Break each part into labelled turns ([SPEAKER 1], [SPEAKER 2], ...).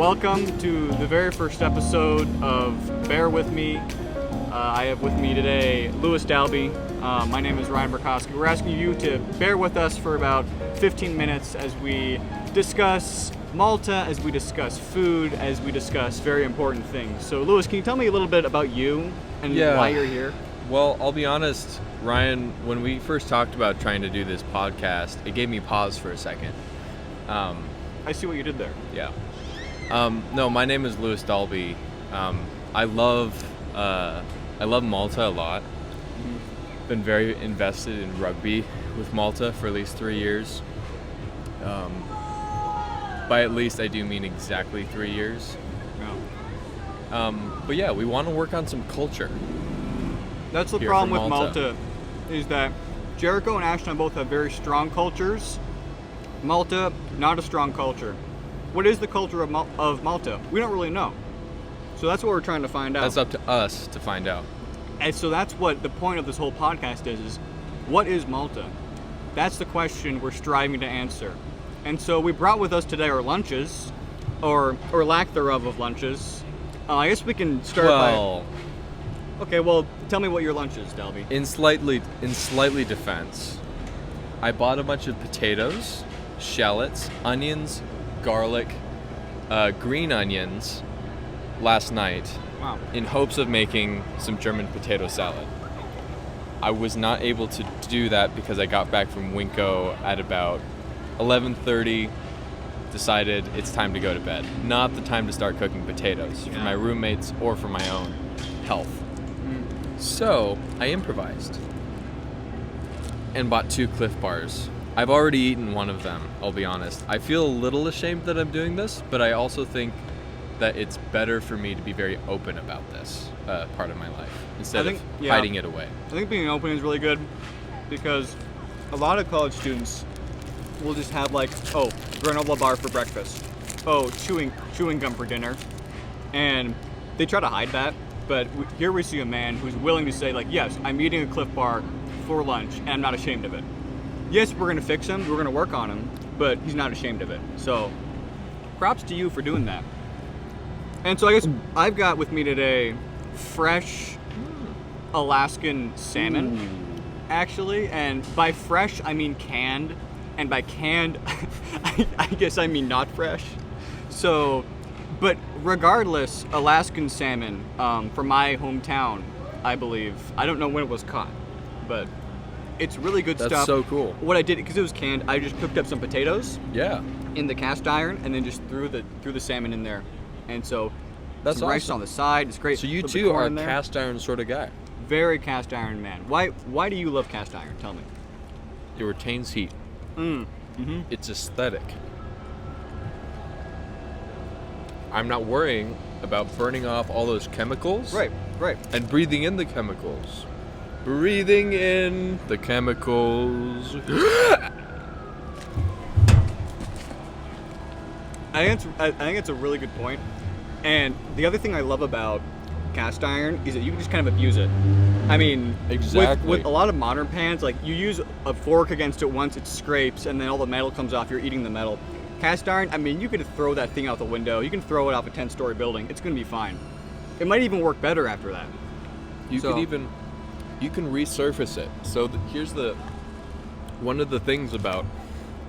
[SPEAKER 1] welcome to the very first episode of Bear With Me. I have with me today Lewis Dalby. My name is Ryan Berkoski. We're asking you to bear with us for about 15 minutes as we discuss Malta, as we discuss food, as we discuss very important things. So Lewis, can you tell me a little bit about you and why you're here?
[SPEAKER 2] Well, I'll be honest, Ryan, when we first talked about trying to do this podcast, it gave me pause for a second.
[SPEAKER 1] I see what you did there.
[SPEAKER 2] Yeah. No, my name is Lewis Dalby. I love Malta a lot. Mm-hmm. Been very invested in rugby with Malta for at least 3 years. By at least, I do mean exactly 3 years.
[SPEAKER 1] Yeah.
[SPEAKER 2] But yeah, we want to work on some culture.
[SPEAKER 1] That's the problem with Malta, is that Jericho and Ashton both have very strong cultures. Malta, not a strong culture. What is the culture of Malta? We don't really know. So that's what we're trying to find out.
[SPEAKER 2] That's up to us to find out.
[SPEAKER 1] And so that's what the point of this whole podcast is what is Malta? That's the question we're striving to answer. And so we brought with us today our lunches, or lack thereof of lunches. I guess we can start by... Okay, well, tell me what your lunch is, Dalby.
[SPEAKER 2] In slightly defense, I bought a bunch of potatoes, shallots, onions, garlic, green onions last night.
[SPEAKER 1] Wow.
[SPEAKER 2] In hopes of making some German potato salad. I was not able to do that because I got back from Winco at about 11:30, decided it's time to go to bed. Not the time to start cooking potatoes for my roommates or for my own health. So I improvised and bought 2 Cliff Bars. I've already eaten one of them, I'll be honest. I feel a little ashamed that I'm doing this, but I also think that it's better for me to be very open about this part of my life instead of hiding it away.
[SPEAKER 1] I think being open is really good because a lot of college students will just have granola bar for breakfast, chewing gum for dinner, and they try to hide that. But here we see a man who's willing to say, yes, I'm eating a Cliff Bar for lunch, and I'm not ashamed of it. Yes, we're going to fix him, we're going to work on him, but he's not ashamed of it. So, props to you for doing that. And so I guess I've got with me today fresh Alaskan salmon, actually. And by fresh, I mean canned. And by canned, I guess I mean not fresh. So... But regardless, Alaskan salmon from my hometown, I believe. I don't know when it was caught, but it's really good stuff.
[SPEAKER 2] That's so cool.
[SPEAKER 1] What I did, because it was canned, I just cooked up some potatoes.
[SPEAKER 2] Yeah.
[SPEAKER 1] In the cast iron, and then just threw the salmon in there, and so
[SPEAKER 2] that's
[SPEAKER 1] some rice on the side. It's great.
[SPEAKER 2] So you too are a cast iron sort of guy.
[SPEAKER 1] Very cast iron man. Why do you love cast iron? Tell me.
[SPEAKER 2] It retains heat.
[SPEAKER 1] Mm-hmm.
[SPEAKER 2] It's aesthetic. I'm not worrying about burning off all those chemicals.
[SPEAKER 1] Right.
[SPEAKER 2] And breathing in the chemicals. Breathing in the chemicals.
[SPEAKER 1] I think it's a really good point. And the other thing I love about cast iron is that you can just kind of abuse it. I mean,
[SPEAKER 2] exactly.
[SPEAKER 1] With a lot of modern pans, you use a fork against it once, it scrapes, and then all the metal comes off, you're eating the metal. Cast iron, I mean, you could throw that thing out the window. You can throw it off a 10-story building. It's going to be fine. It might even work better after that.
[SPEAKER 2] You can resurface it. So here's one of the things about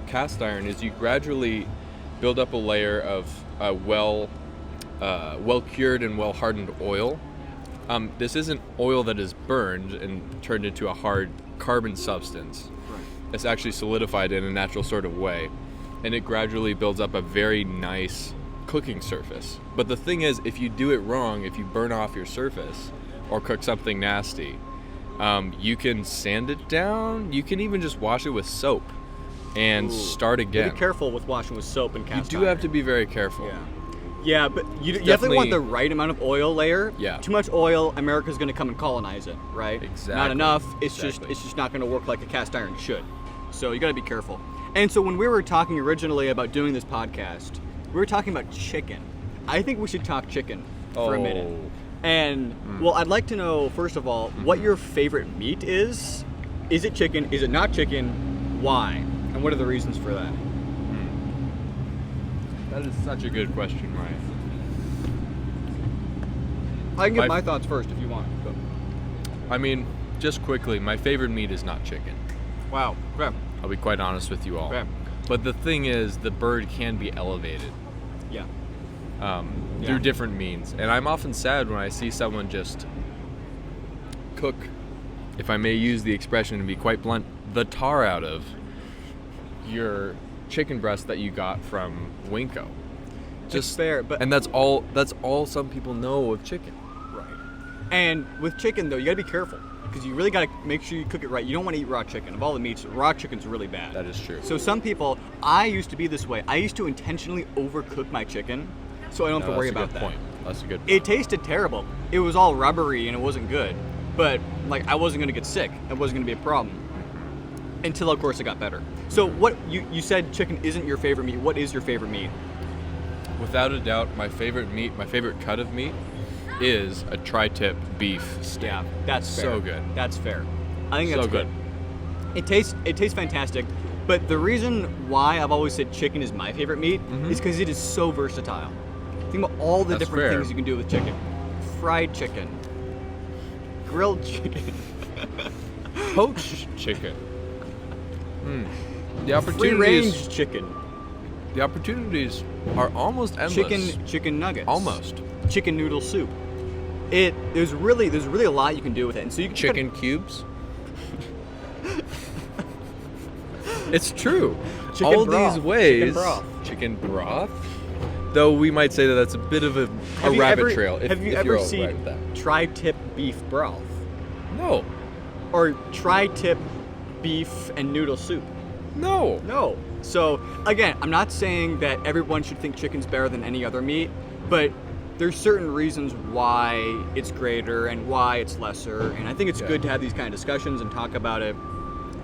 [SPEAKER 2] cast iron is you gradually build up a layer of well cured and well hardened oil. This isn't oil that is burned and turned into a hard carbon substance.
[SPEAKER 1] Right.
[SPEAKER 2] It's actually solidified in a natural sort of way. And it gradually builds up a very nice cooking surface. But the thing is, if you do it wrong, if you burn off your surface or cook something nasty, you can sand it down. You can even just wash it with soap and start again.
[SPEAKER 1] Be careful with washing with soap and cast iron.
[SPEAKER 2] You do have to be very careful.
[SPEAKER 1] Yeah, but you definitely want the right amount of oil layer.
[SPEAKER 2] Yeah.
[SPEAKER 1] Too much oil, America's going to come and colonize it, right?
[SPEAKER 2] Exactly.
[SPEAKER 1] Not enough. It's just not going to work like a cast iron should. So you got to be careful. And so when we were talking originally about doing this podcast, we were talking about chicken. I think we should talk chicken for a minute. And, well, I'd like to know, first of all, what your favorite meat is. Is it chicken? Is it not chicken? Why? And what are the reasons for that?
[SPEAKER 2] That is such a good question, Ryan.
[SPEAKER 1] I can give my thoughts first if you want. But.
[SPEAKER 2] I mean, just quickly, my favorite meat is not chicken.
[SPEAKER 1] Wow. Okay.
[SPEAKER 2] I'll be quite honest with you all.
[SPEAKER 1] Okay.
[SPEAKER 2] But the thing is, the bird can be elevated
[SPEAKER 1] Yeah.
[SPEAKER 2] through different means. And I'm often sad when I see someone just cook, if I may use the expression and be quite blunt, the tar out of your chicken breast that you got from Winco.
[SPEAKER 1] Just fair, but
[SPEAKER 2] and that's all some people know of chicken.
[SPEAKER 1] right. And with chicken though, you gotta be careful because you really gotta make sure you cook it right. You don't want to eat raw chicken. Of all the meats, raw chicken's really bad.
[SPEAKER 2] That is true.
[SPEAKER 1] So some people, I used to be this way. I used to intentionally overcook my chicken, so I don't have to worry about that.
[SPEAKER 2] That's a good point.
[SPEAKER 1] It tasted terrible. It was all rubbery and it wasn't good. But like I wasn't gonna get sick. It wasn't gonna be a problem. Until of course it got better. So what you said chicken isn't your favorite meat. What is your favorite meat?
[SPEAKER 2] Without a doubt, my favorite meat, my favorite cut of meat is a tri-tip beef steak.
[SPEAKER 1] Yeah, that's fair.
[SPEAKER 2] So good.
[SPEAKER 1] That's fair. I think that's
[SPEAKER 2] So good.
[SPEAKER 1] It tastes fantastic. But the reason why I've always said chicken is my favorite meat is because it is so versatile. Think about all the
[SPEAKER 2] That's
[SPEAKER 1] different
[SPEAKER 2] fair.
[SPEAKER 1] things you can do with chicken. Fried chicken, grilled chicken,
[SPEAKER 2] Poached chicken. The
[SPEAKER 1] free-range chicken,
[SPEAKER 2] The opportunities are almost endless.
[SPEAKER 1] chicken nuggets,
[SPEAKER 2] Almost.
[SPEAKER 1] chicken noodle soup. There's really a lot you can do with it, and so you can
[SPEAKER 2] Chicken cubes. It's true.
[SPEAKER 1] Chicken
[SPEAKER 2] All
[SPEAKER 1] broth.
[SPEAKER 2] these ways.
[SPEAKER 1] Chicken broth.
[SPEAKER 2] Chicken broth. Though we might say that that's a bit of a
[SPEAKER 1] Have you
[SPEAKER 2] rabbit
[SPEAKER 1] ever-
[SPEAKER 2] trail.
[SPEAKER 1] Have you
[SPEAKER 2] if
[SPEAKER 1] ever
[SPEAKER 2] you're all
[SPEAKER 1] seen
[SPEAKER 2] right with that.
[SPEAKER 1] tri-tip beef broth
[SPEAKER 2] No.
[SPEAKER 1] or tri-tip beef and noodle soup?
[SPEAKER 2] No.
[SPEAKER 1] No. So again, I'm not saying that everyone should think chicken's better than any other meat, but there's certain reasons why it's greater and why it's lesser, and I think it's good to have these kind of discussions and talk about it.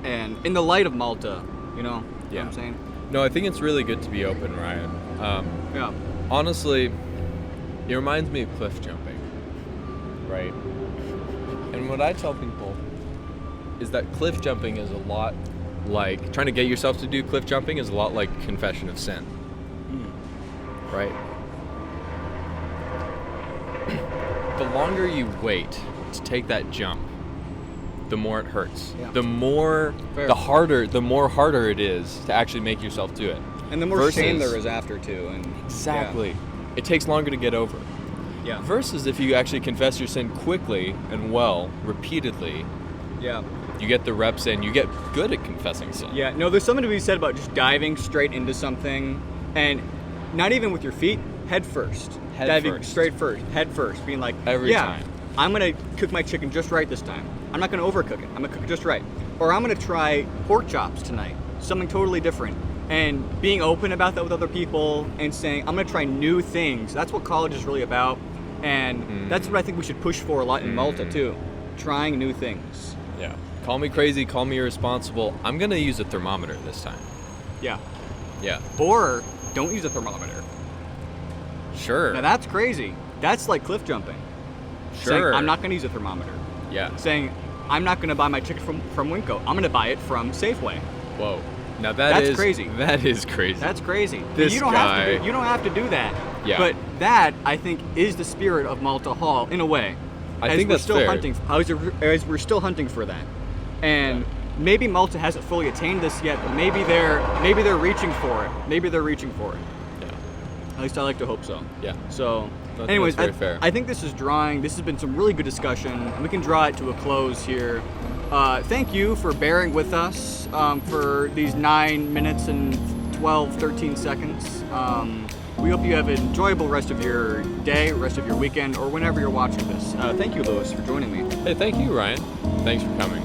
[SPEAKER 1] And in the light of Malta, you know what I'm saying?
[SPEAKER 2] No, I think it's really good to be open, Ryan.
[SPEAKER 1] Yeah.
[SPEAKER 2] Honestly, it reminds me of cliff jumping, right? And what I tell people is that cliff jumping is a lot like trying to get yourself to do cliff jumping is a lot like confession of sin, right? The longer you wait to take that jump, the more it hurts.
[SPEAKER 1] Yeah.
[SPEAKER 2] The more harder it is to actually make yourself do it.
[SPEAKER 1] And the more
[SPEAKER 2] Versus-
[SPEAKER 1] shame there is after too. And
[SPEAKER 2] Exactly. It takes longer to get over.
[SPEAKER 1] Yeah.
[SPEAKER 2] Versus if you actually confess your sin quickly and well, repeatedly,
[SPEAKER 1] Yeah.
[SPEAKER 2] you get the reps in, you get good at confessing sin.
[SPEAKER 1] Yeah. No, there's something to be said about just diving straight into something, and not even with your feet, head first.
[SPEAKER 2] Head
[SPEAKER 1] diving
[SPEAKER 2] first.
[SPEAKER 1] straight first, head first, being like,
[SPEAKER 2] Every time.
[SPEAKER 1] I'm gonna cook my chicken just right this time. I'm not gonna overcook it. I'm gonna cook it just right. Or I'm gonna try pork chops tonight, something totally different. And being open about that with other people and saying, I'm gonna try new things. That's what college is really about. And that's what I think we should push for a lot in Malta too. Trying new things.
[SPEAKER 2] Yeah. Call me crazy, call me irresponsible. I'm going to use a thermometer this time.
[SPEAKER 1] Yeah.
[SPEAKER 2] Yeah.
[SPEAKER 1] Or don't use a thermometer.
[SPEAKER 2] Sure.
[SPEAKER 1] Now that's crazy. That's like cliff jumping. Saying,
[SPEAKER 2] Sure.
[SPEAKER 1] I'm not gonna use a thermometer.
[SPEAKER 2] Yeah.
[SPEAKER 1] Saying, I'm not gonna buy my chicken from Winco. I'm gonna buy it from Safeway.
[SPEAKER 2] Whoa. Now
[SPEAKER 1] That's crazy.
[SPEAKER 2] That is crazy.
[SPEAKER 1] That's crazy.
[SPEAKER 2] This
[SPEAKER 1] you don't
[SPEAKER 2] guy-
[SPEAKER 1] have to. You don't have to do that.
[SPEAKER 2] Yeah.
[SPEAKER 1] But that I think is the spirit of Malta Hall in a way.
[SPEAKER 2] I think
[SPEAKER 1] we're
[SPEAKER 2] that's
[SPEAKER 1] still
[SPEAKER 2] fair.
[SPEAKER 1] hunting. As we're still hunting for that, and maybe Malta hasn't fully attained this yet. But maybe they're reaching for it. Maybe they're reaching for it.
[SPEAKER 2] Yeah.
[SPEAKER 1] At least I like to hope so.
[SPEAKER 2] Yeah.
[SPEAKER 1] So,
[SPEAKER 2] That's
[SPEAKER 1] anyways,
[SPEAKER 2] very fair.
[SPEAKER 1] I think this has been some really good discussion, and we can draw it to a close here. Thank you for bearing with us for these 9 minutes and 13 seconds. We hope you have an enjoyable rest of your day, rest of your weekend, or whenever you're watching this. Thank you, Lewis, for joining me.
[SPEAKER 2] Hey, thank you, Ryan. Thanks for coming.